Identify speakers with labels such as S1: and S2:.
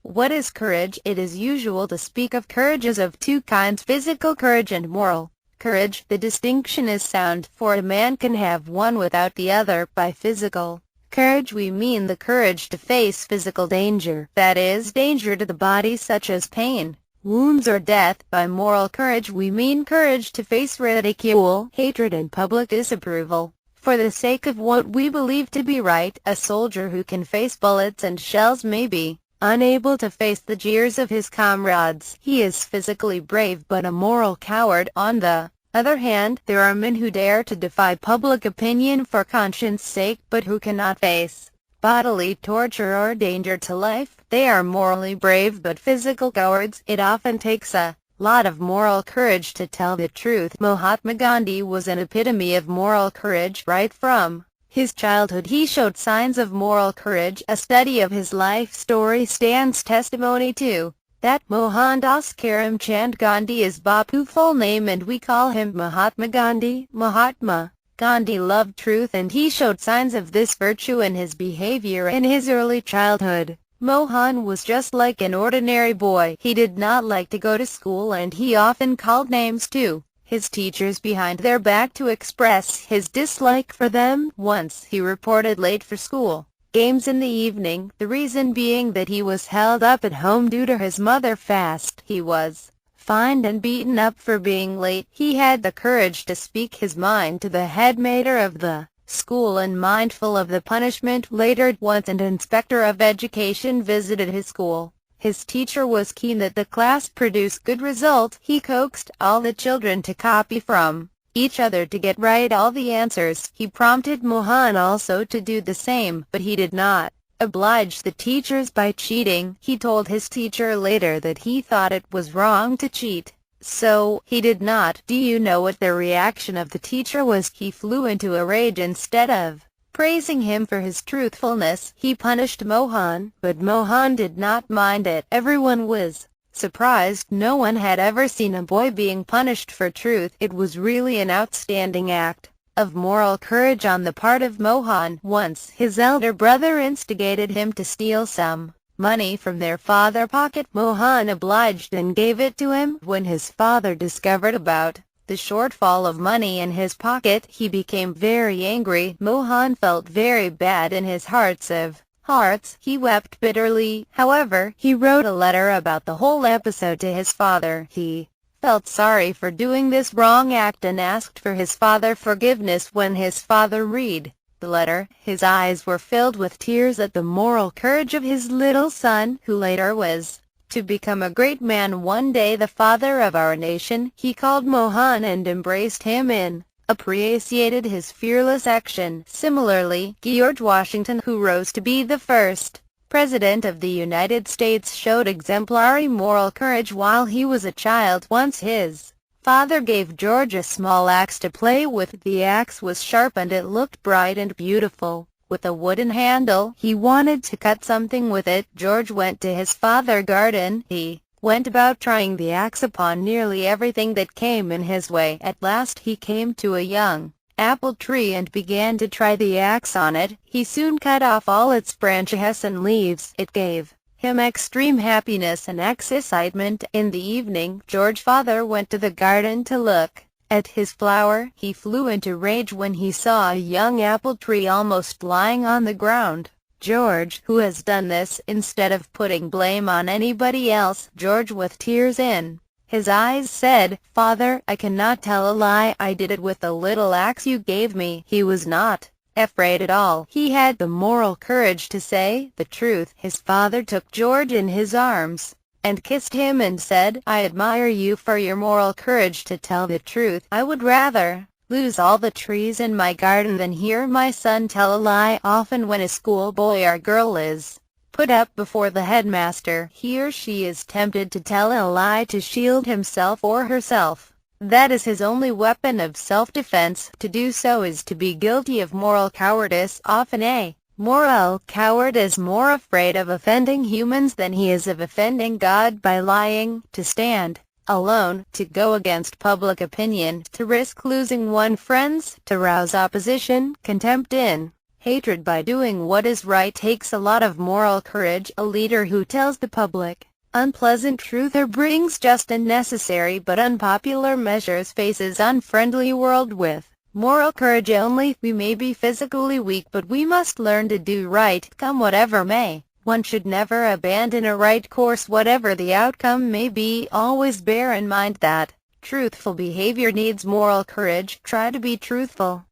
S1: What is courage? It is usual to speak of courage as of two kinds: physical courage and moral courage. The distinction is sound, for a man can have one without the other. By physical courage we mean the courage to face physical danger, that is, danger to the body such as pain, wounds or death. By moral courage we mean courage to face ridicule, hatred and public disapproval, for the sake of what we believe to be right. A soldier who can face bullets and shells may be unable to face the jeers of his comrades. He is physically brave but a moral coward. On the other hand, there are men who dare to defy public opinion for conscience sake, but who cannot face bodily torture or danger to life. They are morally brave but physical cowards. It often takes a lot of moral courage to tell the truth. Mahatma Gandhi was an epitome of moral courage. Right from his childhood he showed signs of moral courage. A study of his life story stands testimony to that. Mohandas Karamchand Gandhi is Bapu's full name, and we call him Mahatma Gandhi. Mahatma Gandhi loved truth, and he showed signs of this virtue in his behavior in his early childhood. Mohan was just like an ordinary boy. He did not like to go to school, and he often called names to his teachers behind their back to express his dislike for them. Once he reported late for school games in the evening, the reason being that he was held up at home due to his mother fast. He was fined and beaten up for being late. He had the courage to speak his mind to the headmaster of the school, and mindful of the punishment later, once an inspector of education visited his school. His teacher was keen that the class produce good results. He coaxed all the children to copy from each other to get right all the answers. He prompted Mohan also to do the same, but he did not oblige the teachers by cheating. He told his teacher later that he thought it was wrong to cheat, so he did not. Do you know what the reaction of the teacher was? He flew into a rage. Instead of praising him for his truthfulness, he punished Mohan, but Mohan did not mind it. Everyone was surprised. No one had ever seen a boy being punished for truth. It was really an outstanding act of moral courage on the part of Mohan. Once his elder brother instigated him to steal some money from their father's pocket. Mohan obliged and gave it to him. When his father discovered about the shortfall of money in his pocket, he became very angry. Mohan felt very bad in his hearts of hearts. He wept bitterly. However, he wrote a letter about the whole episode to his father. He felt sorry for doing this wrong act and asked for his father's forgiveness. When his father read the letter, his eyes were filled with tears at the moral courage of his little son, who later was to become a great man one day, the father of our nation. He called Mohan and embraced him and appreciated his fearless action. Similarly, George Washington, who rose to be the first President of the United States, showed exemplary moral courage while he was a child. Once his father gave George a small axe to play with. The axe was sharp and it looked bright and beautiful, with a wooden handle. He wanted to cut something with it. George went to his father's garden. He went about trying the axe upon nearly everything that came in his way. At last he came to a young apple tree and began to try the axe on it. He soon cut off all its branches and leaves. It gave him extreme happiness and excitement. In the evening, George's father went to the garden to look at his flower. He flew into rage when he saw a young apple tree almost lying on the ground. George, who has done this? Instead of putting blame on anybody else, George, with tears in his eyes, said, "Father, I cannot tell a lie. I did it with the little axe you gave me." He was not afraid at all. He had the moral courage to say the truth. His father took George in his arms and kissed him and said, "I admire you for your moral courage to tell the truth. I would rather lose all the trees in my garden than hear my son tell a lie." Often when a schoolboy or girl is put up before the headmaster, he or she is tempted to tell a lie to shield himself or herself. That is his only weapon of self-defense. To do so is to be guilty of moral cowardice. Often a moral coward is more afraid of offending humans than he is of offending God by lying. To stand alone, to go against public opinion, to risk losing one's friends, to rouse opposition, contempt in Hatred by doing what is right takes a lot of moral courage. A leader who tells the public unpleasant truth or brings just and necessary but unpopular measures faces unfriendly world with moral courage only. We may be physically weak, but we must learn to do right, come whatever may. One should never abandon a right course whatever the outcome may be. Always bear in mind that truthful behavior needs moral courage. Try to be truthful.